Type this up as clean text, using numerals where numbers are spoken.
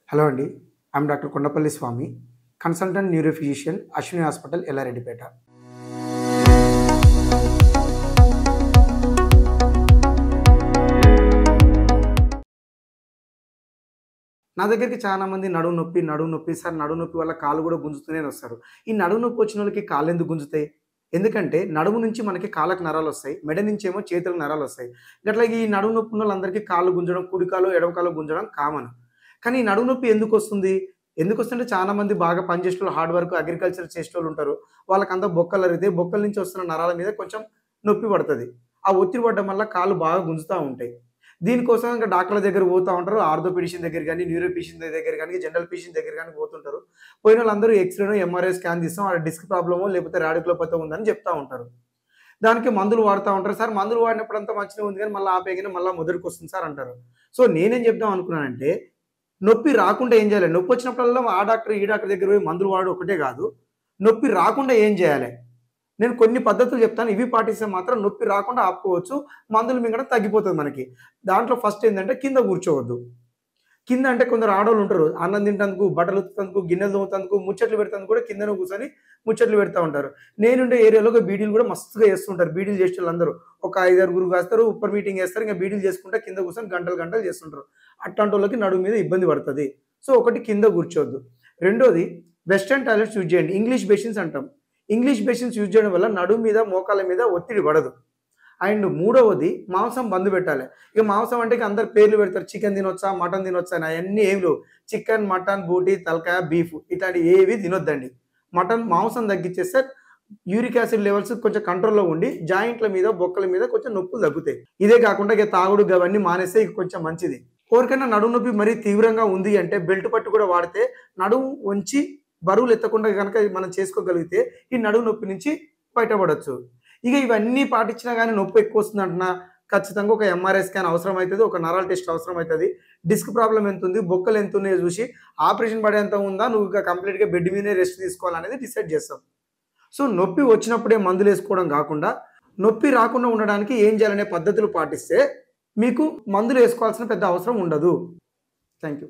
Hello అండి. I'm doctor Kondapalli Swamy, consultant neuro physician, Ashwini hospital, Yellareddypet. నా దగ్గరికి చాలామంది నడుము నొప్పి సార్, నడుము నొప్పి వల్ల కాళ్ళు కూడా గుంజుతూనే వస్తారు. ఈ నడుము నొప్పి వచ్చినోళ్ళకి కాళ్ళు ఎందుకు గుంజుతాయి? ఎందుకంటే నడుము నుంచి మనకి కాళ్ళకి నరాలొస్తాయి. మెడ నుంచేమో చేతులకు నరాలొస్తాయి. గట్లా ఈ నడుము నొప్పి ఉన్నోళ్ళందరికీ కాళ్ళు గుంజడం, కుడి కాలో, ఎడమ కాలో గుంజడం కామన్. కానీ ఈ నడుము నొప్పి ఎందుకొస్తుంది? ఎందుకొస్తుందంటే చాలామంది బాగా పనిచేసేటోళ్ళు, హార్డ్ వర్క్ అగ్రికల్చర్ చేసేటోళ్ళుంటారు. వాళ్ళకంతా బొక్కలరిగితే బొక్కల నుంచి వస్తున్న నరాల మీద కొంచెం నొప్పి పడతది. ఆ ఒత్తిడి పడడం వల్ల కాళ్ళు బాగా గుంజుతా ఉంటాయి. దీనికోసం ఇంక డాక్టర్ల దగ్గరికి పోతా ఉంటారు. ఆర్థోపెడిషన్ దగ్గర గాని, న్యూరో ఫిజిషియన్ దగ్గర గాని, జనరల్ ఫిజిషియన్ దగ్గర గాని పోతుంటారు. పోయినోళ్ళందరూ ఎక్స్‌రేనో, ఎంఆర్ఐ స్కాన్ తీస్తాం. ఆడ డిస్క్ ప్రాబ్లమో లేకపోతే రాడిక్యులోపతి ఉందని చెప్తా ఉంటారు. దానికి మందులు వాడుతా ఉంటారు. సార్ మందులు వాడినప్పుడంతా మంచిగానే ఉంది గానీ మళ్ళా ఆపేయగానే మళ్ళా మొదటికొస్తుంది సార్ అంటారు. సో నేనేం చెప్దాం అనుకున్నానంటే, నొప్పి రాకుండా ఏం చేయాలి? నొప్పొచ్చినప్పుడల్లా ఆ డాక్టర్, ఈ డాక్టర్ దగ్గర పోయి మందులు వాడడం ఒకటే కాదు. నొప్పి రాకుండా ఏం చేయాలి? నేను కొన్ని పద్ధతులు చెప్తాను. ఇవి పాటిస్తే మాత్రం నొప్పి రాకుండా ఆపుకోవచ్చు. మందులు మింగడం తగ్గిపోతది మనకి. దాంట్లో ఫస్ట్ ఏందంటే కింద కూర్చోవద్దు. కింద అంటే కొందరు ఆడోళ్ళుంటారు. అన్నం తింటందుకు, బట్టలు ఉతుకుతందుకు, గిన్నెలు తోముతందుకు, ముచ్చట్లు పెడతందుకు కూడా కిందనే కూర్చొని ముచ్చట్లు పెడతా ఉంటారు. నేనుండే ఏరియాలో ఒక బీడీలు కూడా మస్తుగా చేస్తుంటారు. బీడీలు చేసేటోళ్ళందరూ. ఒక 5, 6 కాస్తారు. ఉప్పర్ మీటింగ్ చేస్తారు. ఇంక బీడీలు చేసుకుంటా కింద కూర్చొని గంటలు గంటలు చేస్తుంటారు. అట్లాంటోళ్ళకి నడుము మీద ఇబ్బంది పడతది. సో ఒకటి కింద కూర్చోవద్దు. రెండోది వెస్టర్న్ టాయిలెట్స్ యూజ్ చేయండి. ఇంగ్లీష్ బేసిన్స్ అంటాం. ఇంగ్లీష్ బేసిన్స్ యూజ్ చేయడం వల్ల నడుము మీద, మోకాళ్ళ మీద ఒత్తిడి పడదు. అండ్ మూడవది మాంసం బంద్ పెట్టాలి. ఇక మాంసం అంటే ఇక అందరు పేర్లు పెడతారు. చికెన్ తినొచ్చా, మటన్ తినొచ్చా అని అయన్నీ ఏమి లేవు. చికెన్, మటన్, బోటి, తలకాయ, బీఫ్ ఇట్లాంటివి ఏవి తినొద్దండి. మాంసం తగ్గిచ్చేస్తే యూరిక్ యాసిడ్ లెవెల్స్ కొంచెం కంట్రోల్‌లో ఉండి జాయింట్ల మీద, బొక్కల మీద కొంచెం నొప్పులు తగ్గుతాయి. ఇదే కాకుండా ఇక తాగుడు గవన్నీ మానేస్తే ఇక కొంచెం మంచిది. ఎవరికైనా నడుము నొప్పి మరీ తీవ్రంగా ఉంది అంటే బెల్ట్ పట్టు కూడా వాడితే నడుము వంచి బరువులు ఎత్తకుండా గనక మనం చేసుకోగలిగితే ఈ నడుము నొప్పి నుంచి బయటపడొచ్చు. ఇక ఇవన్నీ పాటించినా గానీ నొప్పి ఎక్కువొస్తుందంటున్నా ఖచ్చితంగా ఒక ఎంఆర్ఐ స్కాన్ అవసరమైతది. ఒక నరాల టెస్ట్ అవసరమైతది. డిస్క్ ప్రాబ్లమ్ ఎంతుంది, బొక్కలు ఎంతున్నాయో చూసి ఆపరేషన్ పడేంత ఉందా, నువ్వు ఇక కంప్లీట్‌గా బెడ్ మీదనే రెస్ట్ తీసుకోవాలనేది డిసైడ్ చేస్తాం. సో నొప్పి వచ్చినప్పుడే మందులేసుకోవడం గాకుండా, నొప్పి రాకుండా ఉండడానికి ఏం చేయాలనే పద్ధతులు పాటిస్తే మీకు మందులేసుకోవాల్సిన పెద్ద అవసరం ఉండదు. Thank you.